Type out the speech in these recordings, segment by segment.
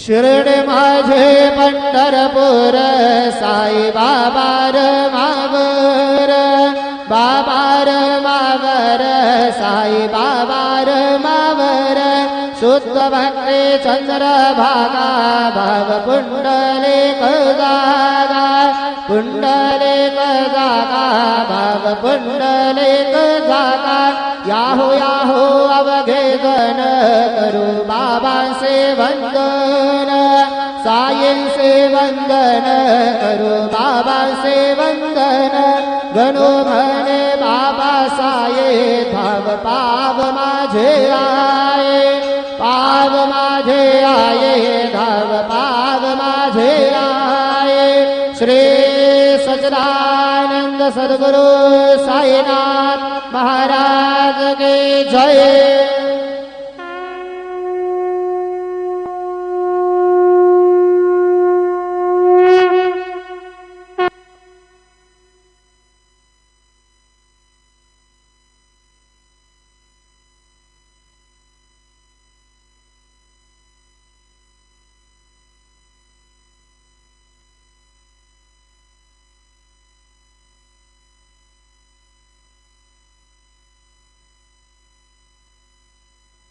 शिर्डी माझे पंढरपूर साई बाबा मावर बाबा मावर साई बाबा मावर शुद्ध भक्ती चंद्रभागा भाव पुंडलिक जागा पुंडलिक जागा भाव पुंडलिक जागा याहो याहो अवघे गण करू बाबा से वंदन साईल से वंदन करू बाबा से वंदन गणो म्हणे बाबा साये भाव पाव माझे आये पाव माझे आये धाव पाव माझे आये श्री सच्चिदानंद सद्गुरु साईनाथ महाराज की जय।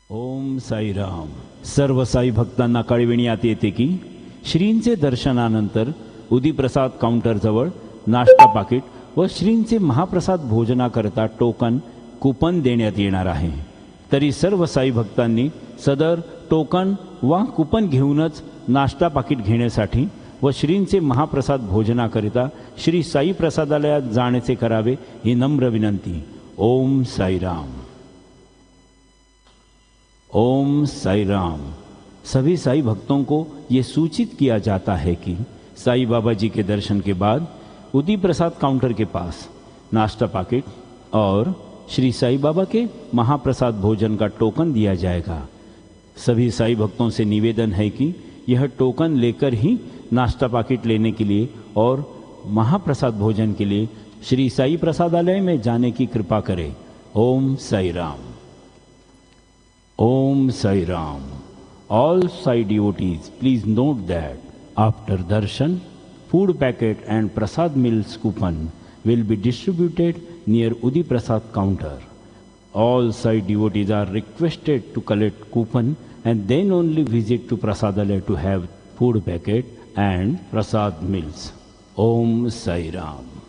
ओम साईराम। सर्व साई भक्तांना कळविण्यात येते की श्रींचे दर्शनानंतर उदीप्रसाद काउंटरजवळ नाश्ता पाकिट व श्रींचे महाप्रसाद भोजनाकरता टोकन कुपन देण्यात येणार आहे। तरी सर्व साई भक्तांनी सदर टोकन वा कुपन घेऊनच नाश्ता पाकिट घेण्यासाठी व श्रींचे महाप्रसाद भोजनाकरिता श्री साई प्रसादालयात जाण्याचे करावे ही नम्र विनंती। ओम साईराम। ओम साई राम। सभी साई भक्तों को ये सूचित किया जाता है कि साई बाबा जी के दर्शन के बाद उदी प्रसाद काउंटर के पास नाश्ता पाकिट और श्री साई बाबा के महाप्रसाद भोजन का टोकन दिया जाएगा। सभी साई भक्तों से निवेदन है कि यह टोकन लेकर ही नाश्ता पाकिट लेने के लिए और महाप्रसाद भोजन के लिए श्री साई प्रसादालय में जाने की कृपा करें। ओम Sai Ram. Om Sai Ram. All Sai devotees, please note that after darshan, food packet and prasad meals coupon will be distributed near Udi Prasad counter. All Sai devotees are requested to collect coupon and then only visit to Prasadalaya to have food packet and prasad meals. Om Sai Ram.